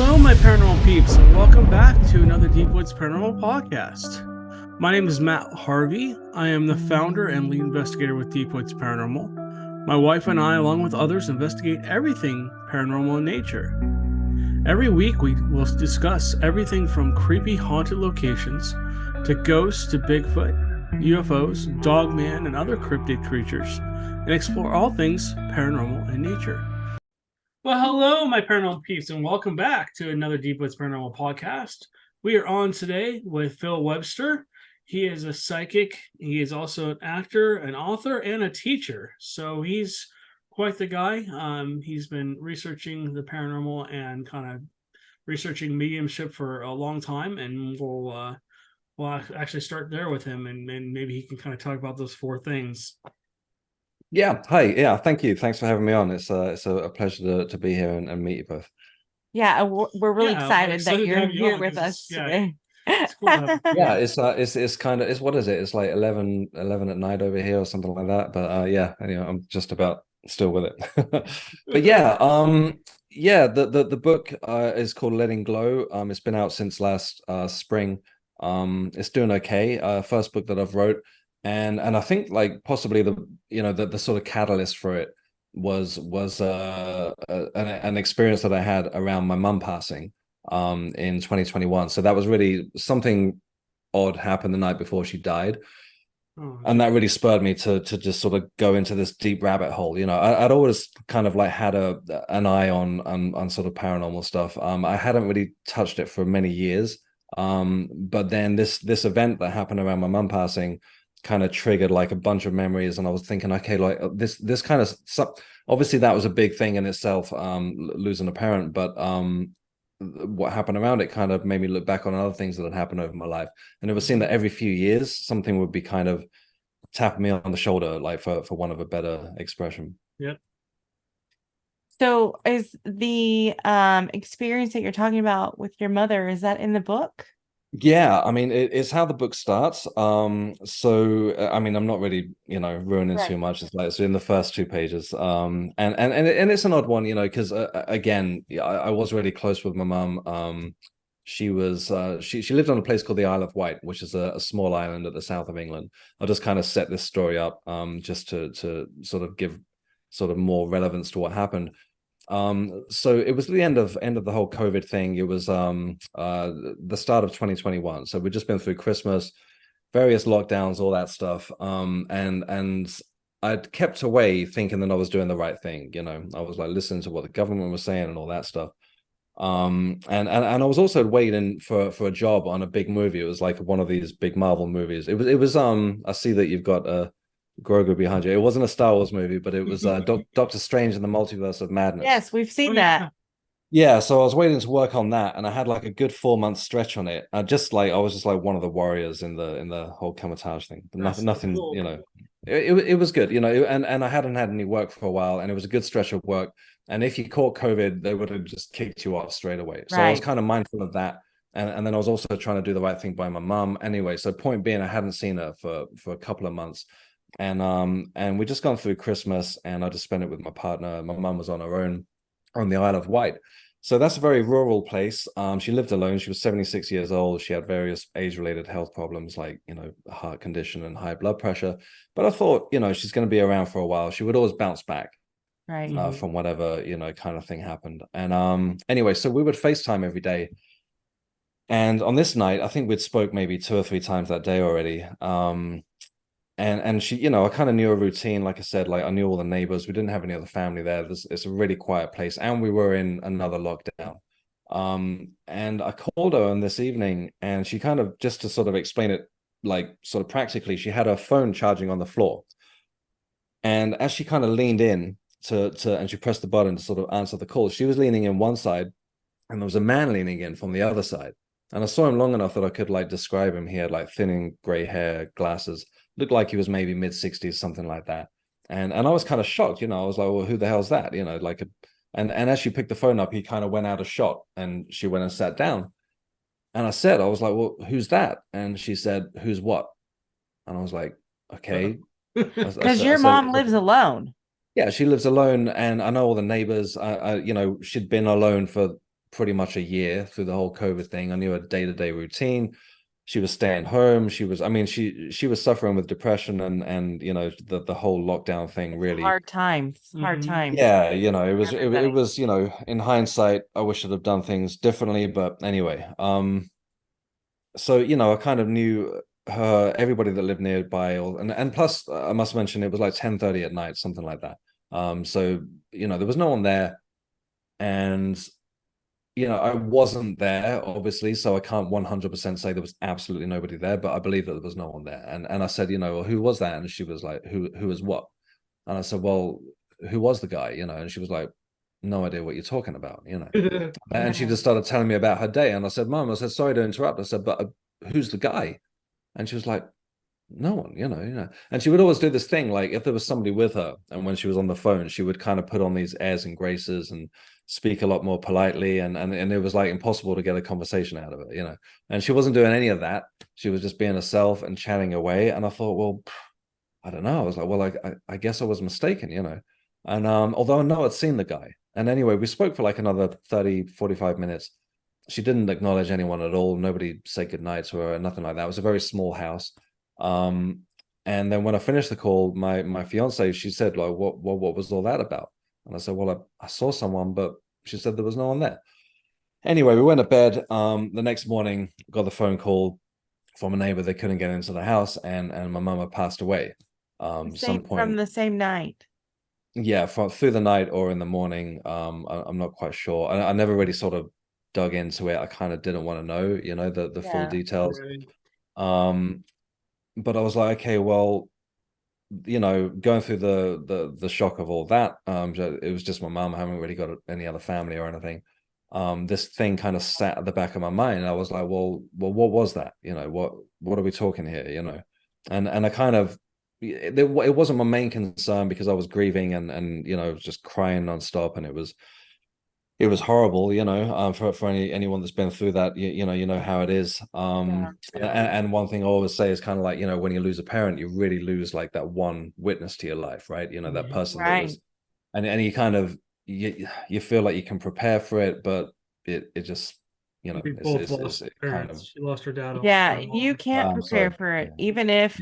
Hello, my paranormal peeps, and welcome back to another Deep Woods Paranormal podcast. My name is Matt Harvey. I am the founder and lead investigator with Deep Woods Paranormal. My wife and I, along with others, investigate everything paranormal in nature. Every week, we will discuss everything from creepy haunted locations to ghosts to Bigfoot, UFOs, Dogman, and other cryptid creatures, and explore all things paranormal in nature. Well, hello, my paranormal peeps, and welcome back to another Deep Woods Paranormal podcast. We are on today with Phill Webster. He is a psychic. He is also an actor, an author, and a teacher. So he's quite the guy. He's been researching the paranormal and kind of researching mediumship for a long time, and we'll actually start there with him, and maybe he can kind of talk about those four things. Yeah, hi. Yeah, thank you. Thanks for having me on. It's a pleasure to be here and meet you both. Yeah, we're really excited that you're here with us today. It's cool yeah, it's kind of what is it? It's like 11 at night over here or something like that. But yeah, anyway, I'm just about still with it. But yeah, the book is called Letting Glow. It's been out since last spring. It's doing okay. First book that I've wrote. And I think like possibly the sort of catalyst for it was an experience that I had around my mum passing in 2021. So that was really something odd happened the night before she died. And that really spurred me to just sort of go into this deep rabbit hole. I'd always kind of like had an eye on sort of paranormal stuff. I hadn't really touched it for many years. But then this event that happened around my mum passing kind of triggered like a bunch of memories, and I was thinking, okay, like this kind of obviously that was a big thing in itself, losing a parent, but what happened around it kind of made me look back on other things that had happened over my life, and it was seeing that every few years something would be kind of tapping me on the shoulder, like for want of a better expression. Yeah. So is the experience that you're talking about with your mother, is that in the book? Yeah, I mean it's how the book starts. So I mean I'm not really ruining too much. It's like so in the first two pages. And it's an odd one, because again, I was really close with my mum. She was she lived on a place called the Isle of Wight, which is a small island at the south of England. I'll just kind of set this story up just to sort of give sort of more relevance to what happened. So it was the end of the whole COVID thing. It was the start of 2021. So we'd just been through Christmas, various lockdowns, all that stuff. And I'd kept away thinking that I was doing the right thing. I was like listening to what the government was saying and all that stuff. And I was also waiting for a job on a big movie. It was like one of these big Marvel movies. It was I see that you've got Grogu behind you. It wasn't a Star Wars movie, but it was Doctor Strange in the Multiverse of Madness. Yes, we've seen that. Yeah, so I was waiting to work on that, and I had like a good 4 month stretch on it. I was just like one of the warriors in the whole camouflage thing. But nothing, cool. It was good, and I hadn't had any work for a while, and it was a good stretch of work. And if you caught COVID, they would have just kicked you off straight away. So I was kind of mindful of that. And then I was also trying to do the right thing by my mum. Anyway, so point being, I hadn't seen her for a couple of months. And we just gone through Christmas, and I just spent it with my partner. My mum was on her own on the Isle of Wight. So that's a very rural place. She lived alone. She was 76 years old. She had various age-related health problems like, heart condition and high blood pressure. But I thought, she's going to be around for a while. She would always bounce back from whatever, kind of thing happened. And anyway, so we would FaceTime every day. And on this night, I think we'd spoke maybe 2 or 3 times that day already. And she, I kind of knew a routine. Like I said, like I knew all the neighbors. We didn't have any other family there. It's a really quiet place, and we were in another lockdown. And I called her on this evening, and she kind of, just to sort of explain it, like sort of practically, she had her phone charging on the floor. And as she kind of leaned in and she pressed the button to sort of answer the call, she was leaning in one side, and there was a man leaning in from the other side. And I saw him long enough that I could like describe him. He had like thinning gray hair, glasses. Looked like he was maybe mid-60s, something like that. And I was kind of shocked, I was like, well, who the hell's that? And as she picked the phone up, he kind of went out of shot, and she went and sat down. And I was like, well, who's that? And she said, who's what? And I was like, okay. Because your mom lives alone. Yeah, she lives alone, and I know all the neighbors. She'd been alone for pretty much a year through the whole COVID thing. I knew her day-to-day routine. She was staying home. She was, I mean, she was suffering with depression and the whole lockdown thing really. Hard times. Yeah, it was Everybody. it was, in hindsight, I wish I'd have done things differently. But anyway, so I kind of knew her, everybody that lived nearby, and plus I must mention it was like 10:30 at night, something like that. So there was no one there, and I wasn't there, obviously, so I can't 100% say there was absolutely nobody there, but I believe that there was no one there. And I said, well, who was that? And she was like, who was what? And I said, well, who was the guy? And she was like, no idea what you're talking about, And she just started telling me about her day. And I said, Mom, I said, sorry to interrupt. I said, but who's the guy? And she was like, no one. And she would always do this thing, like if there was somebody with her, and when she was on the phone, she would kind of put on these airs and graces and speak a lot more politely, and it was like impossible to get a conversation out of it. And she wasn't doing any of that. She was just being herself and chatting away. And I thought, well, I don't know. I was like, well, I guess I was mistaken. And although I know I'd seen the guy. And anyway, we spoke for like another 30-45 minutes. She didn't acknowledge anyone at all. Nobody said goodnight to her, nothing like that. It was a very small house. And then when I finished the call, my fiance, she said, like, what was all that about? And I said, well, I saw someone, but she said there was no one there. Anyway, we went to bed. The next morning, got the phone call from a neighbor. They couldn't get into the house, and my mama passed away. Some point from the same night. Yeah, through the night or in the morning. I'm not quite sure. I never really sort of dug into it. I kind of didn't want to know, the full details. Right. But I was like, okay, well, going through the shock of all that, it was just my mom. I haven't really got any other family or anything. This thing kind of sat at the back of my mind. I was like, well, what was that? What are we talking here? And I kind of, it wasn't my main concern because I was grieving and just crying nonstop, and it was horrible, for anyone that's been through that, you know how it is. And one thing I always say is kind of like, when you lose a parent, you really lose like that one witness to your life, right? That person that was, and you kind of you feel like you can prepare for it, but it just it's kind of, she lost her dad. You can't prepare for it, even if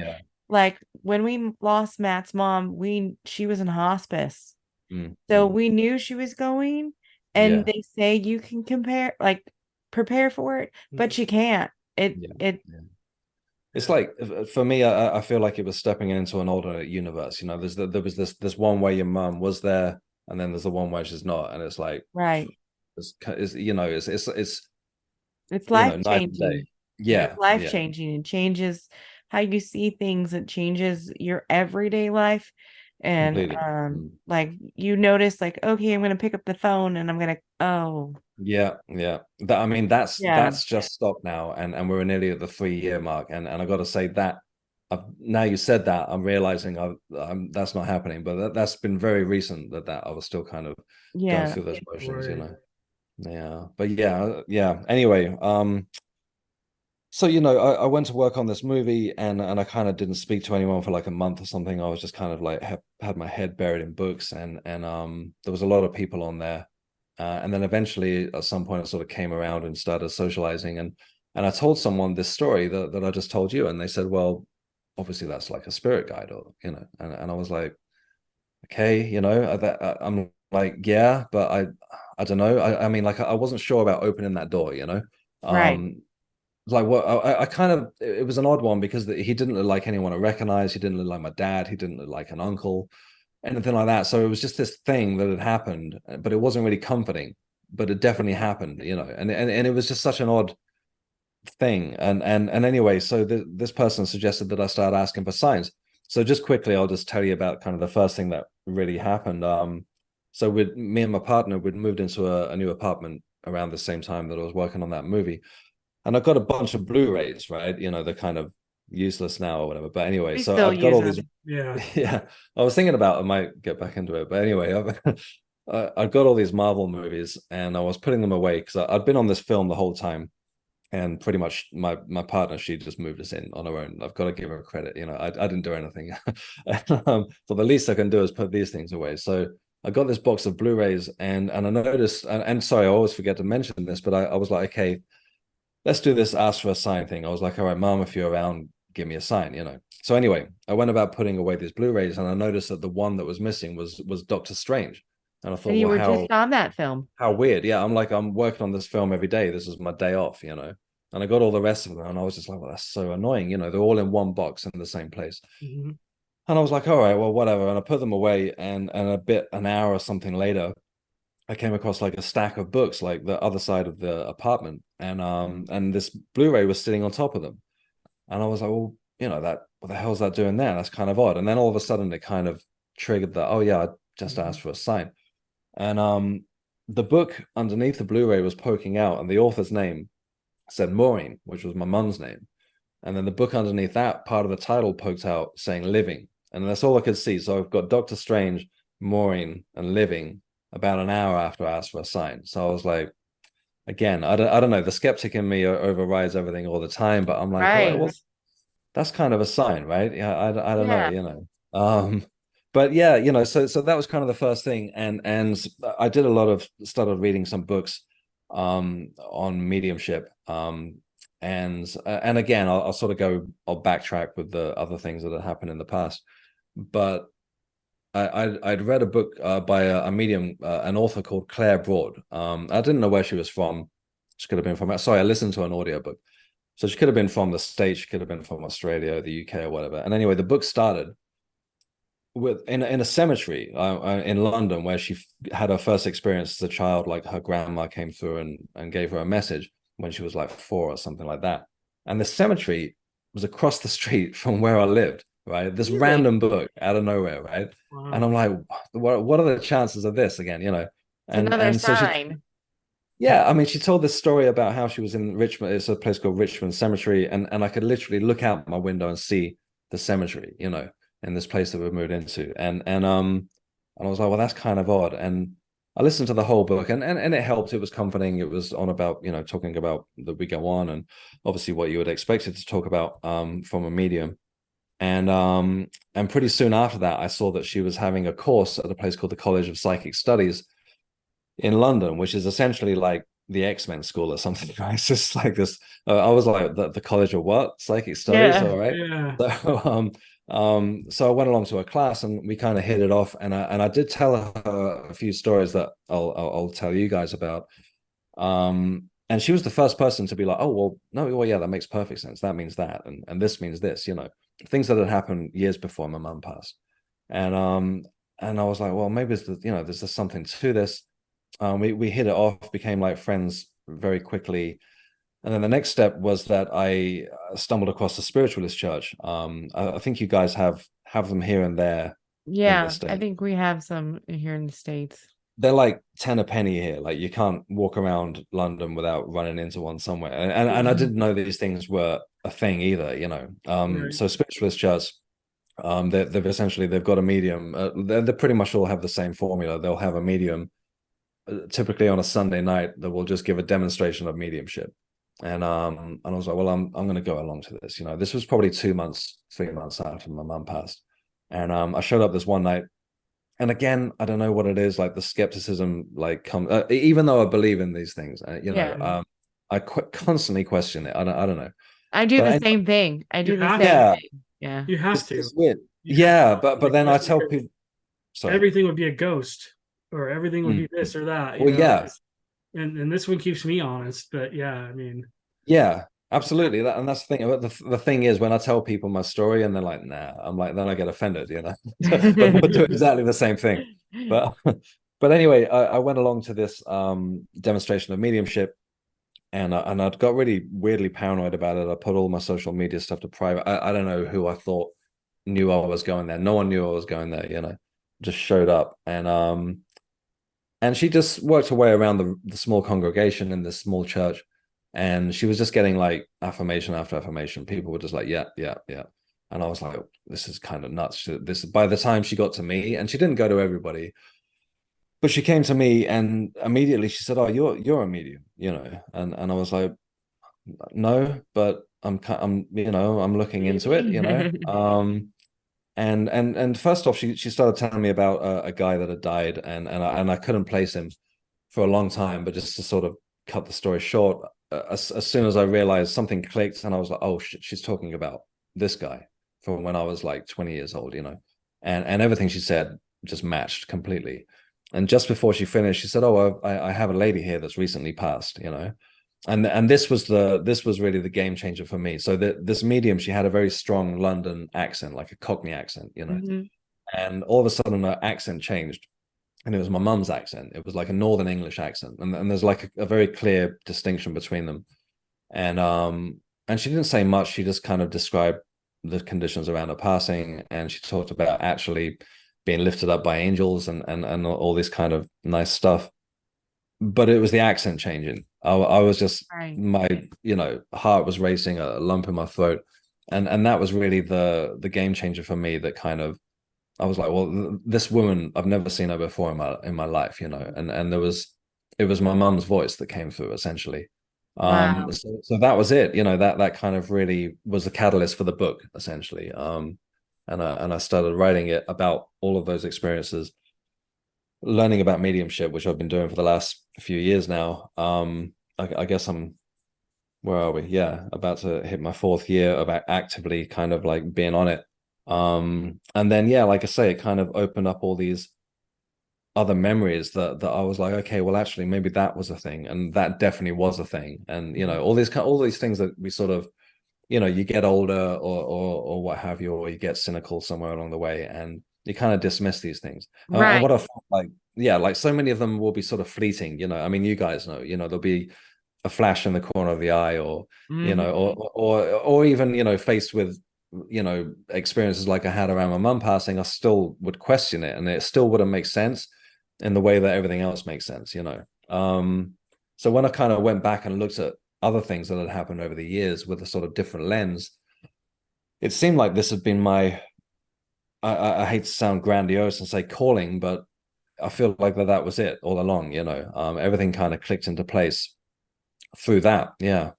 like when we lost Matt's mom, she was in hospice, so we knew she was going. And they say you can prepare for it, but you can't. It's like, for me, I feel like it was stepping into an alternate universe. There was this one way your mom was there, and then there's the one way she's not, and it's like, right. It's life changing. It's life changing. It changes how you see things. It changes your everyday life. And like you notice, like, okay, I'm gonna pick up the phone and I'm gonna that's just stopped now, and we're nearly at the 3-year mark, and I got to say that now you said that, I'm realizing that's not happening, but that's been very recent that I was still kind of going through those motions, but anyway, so I went to work on this movie, and I kind of didn't speak to anyone for like a month or something. I was just kind of like had my head buried in books, and there was a lot of people on there, and then eventually at some point I sort of came around and started socializing, and I told someone this story that I just told you, and they said, well, obviously that's like a spirit guide, or and I was like, okay, I'm like, yeah, but I don't know. I mean, like, I wasn't sure about opening that door, right. Like, what I kind of, it was an odd one because he didn't look like anyone I recognized. He didn't look like my dad. He didn't look like an uncle, anything like that. So it was just this thing that had happened, but it wasn't really comforting. But it definitely happened, and it was just such an odd thing. And anyway, so this person suggested that I start asking for signs. So just quickly, I'll just tell you about kind of the first thing that really happened. So me and my partner, we'd moved into a new apartment around the same time that I was working on that movie. And I've got a bunch of Blu-rays, right? They're kind of useless now or whatever. But anyway, so I've got all these. Yeah. I was thinking about I might get back into it, but anyway, I've got all these Marvel movies, and I was putting them away because I'd been on this film the whole time, and pretty much my partner, she just moved us in on her own. I've got to give her credit. I didn't do anything. So the least I can do is put these things away. So I got this box of Blu-rays, and I noticed, and sorry, I always forget to mention this, but I was like, okay, let's do this ask for a sign thing. I was like, all right, Mom, if you're around, give me a sign, you know. So anyway, I went about putting away these Blu-rays, and I noticed that the one that was missing was Doctor Strange. And I thought, And you well, were just on that film. how weird. Yeah, I'm like, I'm working on this film every day. This is my day off, you know. And I got all the rest of them, and I was just like, well, that's so annoying. You know, they're all in one box in the same place. Mm-hmm. And I was like, all right, well, whatever. And I put them away, and an hour or something later, I came across like a stack of books, like the other side of the apartment, and this Blu-ray was sitting on top of them. And I was like, well, you know, that what the hell's that doing there? That's kind of odd. And then all of a sudden it kind of triggered that, oh yeah, I just asked for a sign. And the book underneath the Blu-ray was poking out, and the author's name said Maureen, which was my mum's name. And then the book underneath that, part of the title poked out saying Living. And that's all I could see. So I've got Doctor Strange, Maureen, and Living about an hour after I asked for a sign. So I was like, again, I don't know. The skeptic in me overrides everything all the time, but I'm like, all right, well, that's kind of a sign, right? Yeah, I don't know, you know. But yeah, you know, so that was kind of the first thing, and I did a lot of started reading some books on mediumship, and again, I'll sort of I'll backtrack with the other things that had happened in the past, but I'd read a book by a medium, an author called Claire Broad. I didn't know where she was from. She could have been from. Sorry, I listened to an audiobook. So she could have been from the States. She could have been from Australia, the UK, or whatever. And anyway, the book started with in a cemetery in London, where she had her first experience as a child. Like her grandma came through and gave her a message when she was like 4 or something like that. And the cemetery was across the street from where I lived. Right, this random book out of nowhere, right? Wow. And I'm like, what are the chances of this again? You know, and so yeah, I mean, she told this story about how she was in Richmond. It's a place called Richmond Cemetery, and I could literally look out my window and see the cemetery, you know, in this place that we moved into, and I was like, well, that's kind of odd. And I listened to the whole book, and it helped. It was comforting. It was on about, you know, talking about that we go on, and obviously what you would expect it to talk about from a medium. And pretty soon after that, I saw that she was having a course at a place called the College of Psychic Studies in London, which is essentially like the X-Men school or something. Right? It's just like this. I was like, the College of what? Psychic Studies, all right. Yeah. So I went along to a class, and we kind of hit it off. And I did tell her a few stories that I'll tell you guys about. And she was the first person to be like, oh, well, no, well, yeah, that makes perfect sense. That means that, and this means this, you know. Things that had happened years before my mum passed. And I was like, well, maybe there's just something to this. We hit it off, became like friends very quickly. And then the next step was that I stumbled across a spiritualist church. I think you guys have them here and there. Yeah, I think we have some here in the States. They're like 10 a penny here. Like you can't walk around London without running into one somewhere. And I didn't know these things were a thing either, you know. Right. So spiritualist church, they've got a medium. They pretty much all have the same formula. They'll have a medium, typically on a Sunday night, that will just give a demonstration of mediumship. And I was like, well, I'm going to go along to this. You know, this was probably 3 months after my mum passed, and I showed up this one night. And again, I don't know what it is, like the skepticism, like even though I believe in these things, you know, I constantly question it. I don't know. I do the same thing. I do the same thing. Yeah, you have to. It's weird. Yeah, but then I tell people, sorry, everything would be a ghost, or everything would be this or that. Well, yeah, and this one keeps me honest. But yeah, I mean, yeah. Absolutely, and that's the thing. The thing is, when I tell people my story and they're like, "Nah," I'm like, then I get offended, you know. But we'll do exactly the same thing. But anyway, I went along to this demonstration of mediumship, and I'd got really weirdly paranoid about it. I put all my social media stuff to private. I don't know who I thought knew I was going there. No one knew I was going there, you know. Just showed up, and she just worked her way around the small congregation in this small church. And she was just getting like affirmation after affirmation. People were just like, yeah, yeah, yeah. And I was like, this is kind of nuts. This, by the time she got to me, and she didn't go to everybody, but she came to me, and immediately she said, oh, you're a medium, you know. And I was like, no, but I'm you know, I'm looking into it, you know. and first off, she started telling me about a guy that had died, and I couldn't place him for a long time. But just to sort of cut the story short, as soon as I realized something clicked, and I was like, oh shit, she's talking about this guy from when I was like 20 years old, and everything she said just matched completely. And just before she finished, she said, oh, I have a lady here that's recently passed, and this was really the game changer for me. So this medium, she had a very strong London accent, like a Cockney accent, Mm-hmm. and all of a sudden her accent changed, and it was my mum's accent. It was like a Northern English accent, and there's like a very clear distinction between them. And she didn't say much. She just kind of described the conditions around her passing, and she talked about actually being lifted up by angels and all this kind of nice stuff. But it was the accent changing. I was just Right. my heart was racing, a lump in my throat, and that was really the game changer for me. That kind of I was like, well, this woman, I've never seen her before in my life, and it was my mum's voice that came through essentially. Wow. So that was it, that kind of really was the catalyst for the book essentially. And I started writing it about all of those experiences, learning about mediumship, which I've been doing for the last few years now. I guess where are we? Yeah, about to hit my 4th year of actively kind of like being on it. And then yeah, like I say, it kind of opened up all these other memories that I was like, okay, well, actually, maybe that was a thing, and that definitely was a thing, and all these things that we sort of, you get older or what have you, or you get cynical somewhere along the way, and you kind of dismiss these things. And what I felt like, yeah, like so many of them will be sort of fleeting. I mean, you guys know, there'll be a flash in the corner of the eye, or or even faced with experiences like I had around my mum passing, I still would question it, and it still wouldn't make sense in the way that everything else makes sense. So when I kind of went back and looked at other things that had happened over the years with a sort of different lens, it seemed like this had been my I hate to sound grandiose and say calling, but I feel like that was it all along. Everything kind of clicked into place through that. Yeah.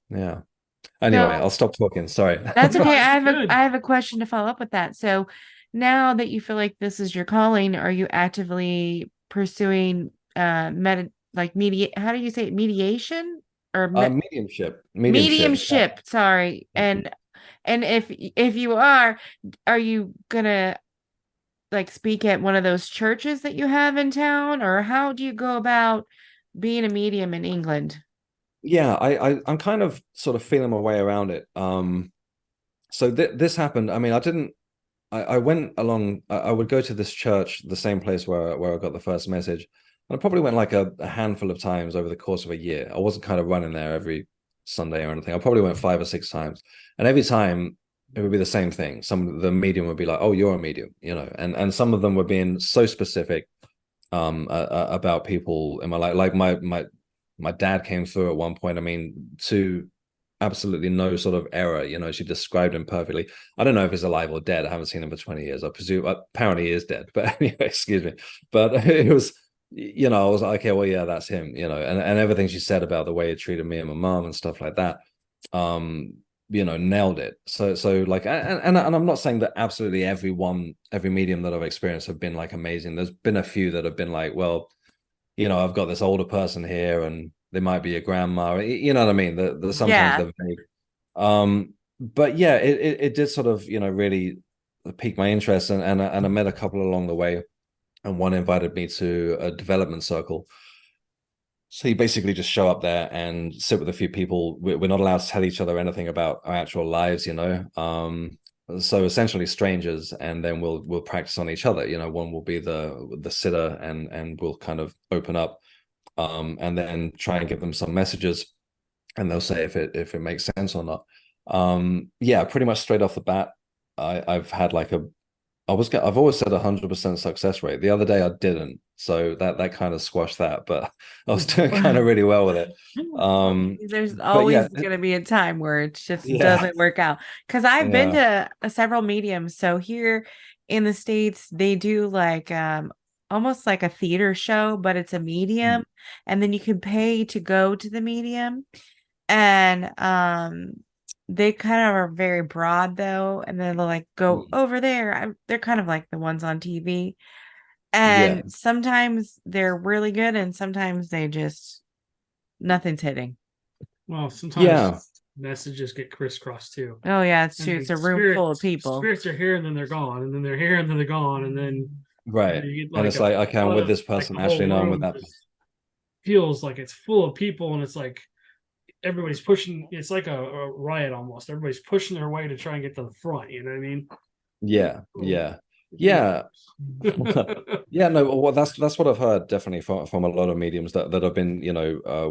Anyway, I'll stop talking. Sorry. That's okay. I have a question to follow up with that. So now that you feel like this is your calling, are you actively pursuing mediate, how do you say it? Mediation or mediumship, sorry. And if you are you gonna like speak at one of those churches that you have in town, or how do you go about being a medium in England? Yeah, I'm kind of sort of feeling my way around it. So this happened. I mean, I went along. I would go to this church, the same place where I got the first message, and I probably went like a handful of times over the course of a year. I wasn't kind of running there every Sunday or anything. I probably went 5 or 6 times, and every time it would be the same thing. The medium would be like, "Oh, you're a medium," and some of them were being so specific about people in my life. Like my dad came through at one point. I mean, to absolutely no sort of error. She described him perfectly. I don't know if he's alive or dead. I haven't seen him for 20 years. I presume apparently he is dead. But anyway, excuse me. But it was, I was like, okay, well, yeah, that's him. And everything she said about the way he treated me and my mom and stuff like that, nailed it. So like, and I'm not saying that absolutely every medium that I've experienced have been like amazing. There's been a few that have been like, well, I've got this older person here, and they might be a grandma. You know what I mean? The sometimes they're vague. But yeah, it did sort of really pique my interest, and I met a couple along the way, and one invited me to a development circle. So you basically just show up there and sit with a few people. We're not allowed to tell each other anything about our actual lives, so essentially strangers, and then we'll practice on each other. One will be the sitter, and we'll kind of open up, and then try and give them some messages, and they'll say if it makes sense or not. Yeah, pretty much straight off the bat, I've had like I've always said 100% success rate. The other day I didn't, so that kind of squashed that, but I was doing kind of really well with it. There's always going to be a time where it just doesn't work out. Because I've been to several mediums. So here in the States, they do like almost like a theater show, but it's a medium, and then you can pay to go to the medium. And they kind of are very broad though, and then they'll like go over there. They're kind of like the ones on TV, and sometimes they're really good, and sometimes they just nothing's hitting. Well, sometimes messages get crisscrossed too. Oh yeah, it's true. It's a room full of people. Spirits are here and then they're gone, and then they're here and then they're gone, and then right. And it's like, okay, I'm with this person. Actually, no, I'm with that person. Feels like it's full of people, and it's like everybody's pushing. It's like a riot almost. Everybody's pushing their way to try and get to the front. You know what I mean? Yeah. Yeah, no, well, that's what I've heard definitely from a lot of mediums that have been,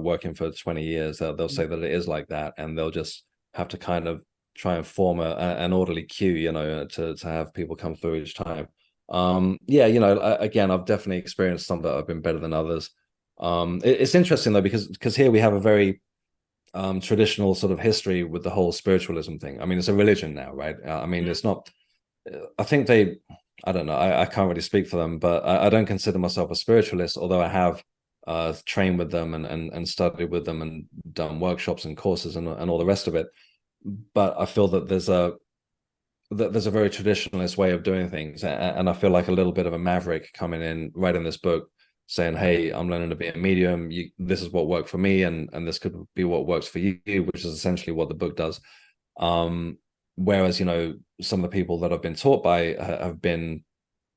working for 20 years. They'll say that it is like that, and they'll just have to kind of try and form an orderly queue, to have people come through each time. Again, I've definitely experienced some that have been better than others. It's interesting though, because here we have a very traditional sort of history with the whole spiritualism thing. I mean, it's a religion now, right? It's not. I think I don't know. I can't really speak for them, but I don't consider myself a spiritualist, although I have trained with them and studied with them and done workshops and courses and all the rest of it. But I feel that there's a very traditionalist way of doing things, and I feel like a little bit of a maverick coming in writing this book, saying, "Hey, I'm learning to be a medium. This is what worked for me, and this could be what works for you," which is essentially what the book does. Whereas, some of the people that I've been taught by have been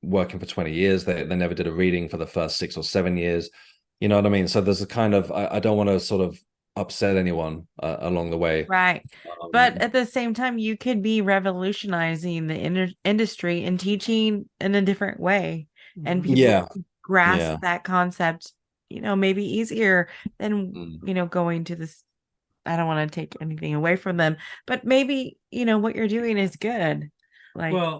working for 20 years. They never did a reading for the first 6 or 7 years. You know what I mean? So there's a kind of, I don't want to sort of upset anyone along the way. Right. But at the same time, you could be revolutionizing the industry and teaching in a different way. And people grasp that concept, maybe easier than, going to this. I don't want to take anything away from them, but maybe, what you're doing is good. Like, well,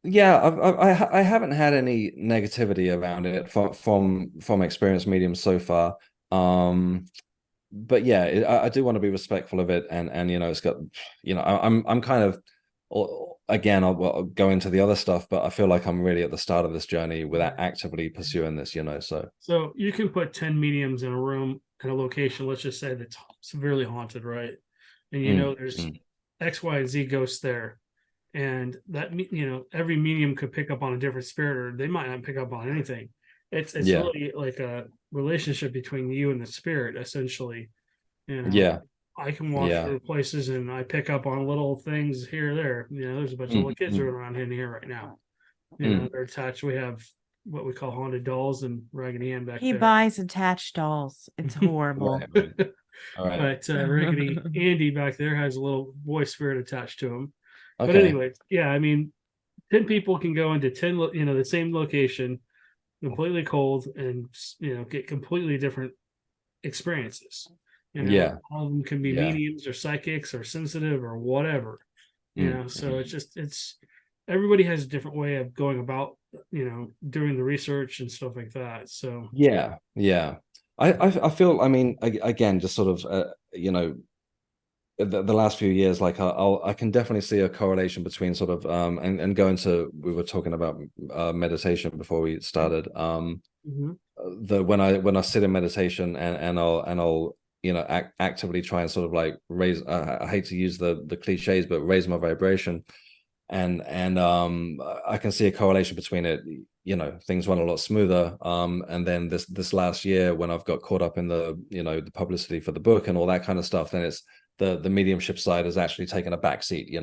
I haven't had any negativity around it from experienced mediums so far. But yeah, I do want to be respectful of it, and it's got, I'm kind of, again, I'll go into the other stuff, but I feel like I'm really at the start of this journey without actively pursuing this, So you can put 10 mediums in a room in a location, let's just say that's severely haunted, right? And there's X, Y, and Z ghosts there, and that every medium could pick up on a different spirit, or they might not pick up on anything. It's really like a relationship between you and the spirit, essentially. I can walk through places and I pick up on little things here or there. There's a bunch of little kids running around in here right now. They're attached. We have what we call haunted dolls and Raggedy Ann back there. He buys attached dolls. It's horrible. All right. But Raggedy Andy back there has a little boy spirit attached to him. Okay. But anyway, 10 people can go into 10, the same location, completely cold, and get completely different experiences. All of them can be mediums or psychics or sensitive or whatever. So it's everybody has a different way of going about doing the research and stuff like that. So I feel, again, just sort of the last few years, like I can definitely see a correlation between sort of and going to, we were talking about meditation before we started. When I sit in meditation and I'll actively try and sort of like raise, I hate to use the cliches, but raise my vibration, and I can see a correlation between it. Things run a lot smoother. And then this last year, when I've got caught up in the the publicity for the book and all that kind of stuff, then it's the mediumship side has actually taken a backseat,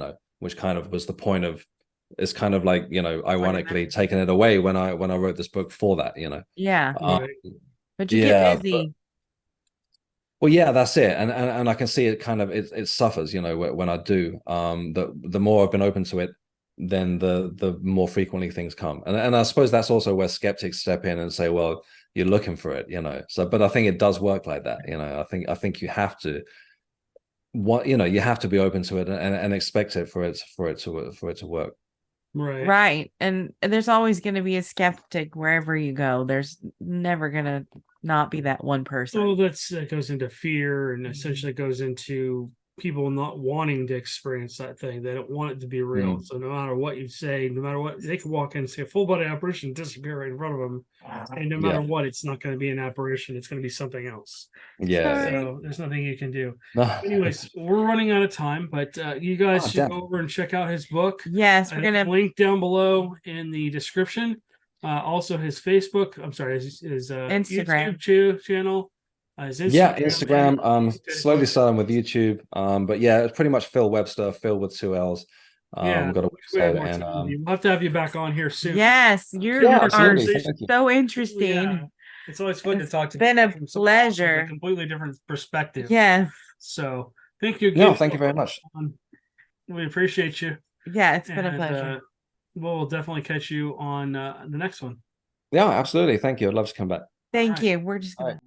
which kind of was the point of, it's kind of like, ironically taking it away when I wrote this book for that, but you get busy. Well, yeah, that's it. And I can see it kind of, it suffers, when I do, the more I've been open to it, then the more frequently things come. And I suppose that's also where skeptics step in and say, well, you're looking for it, so, but I think it does work like that. I think you have to, you have to be open to it and expect it for it to work. Right. And there's always going to be a skeptic wherever you go. There's never going to not be that one person. So that goes into fear, and essentially goes into people not wanting to experience that thing. They don't want it to be real. So no matter what you say, no matter what, they could walk in and say a full body apparition, disappear right in front of them, and no matter what, it's not going to be an apparition. It's going to be something else. So there's nothing you can do. Anyways, we're running out of time, but you guys should go over and check out his book. Yes, we're gonna link down below in the description. Also his Facebook. I'm sorry, his Instagram YouTube channel. Instagram. Slowly starting with YouTube. But yeah, it's pretty much Phill Webster, Phill with 2 L's. Got a website, and we'll have to have you back on here soon. Yes, you're so interesting. Yeah. It's always fun to talk to you. It's been a pleasure. A completely different perspective. Yes. So thank you again. No, thank you very much. We appreciate you. Yeah, it's been a pleasure. We'll definitely catch you on the next one. Yeah, absolutely. Thank you. I'd love to come back. Thank you. We're just gonna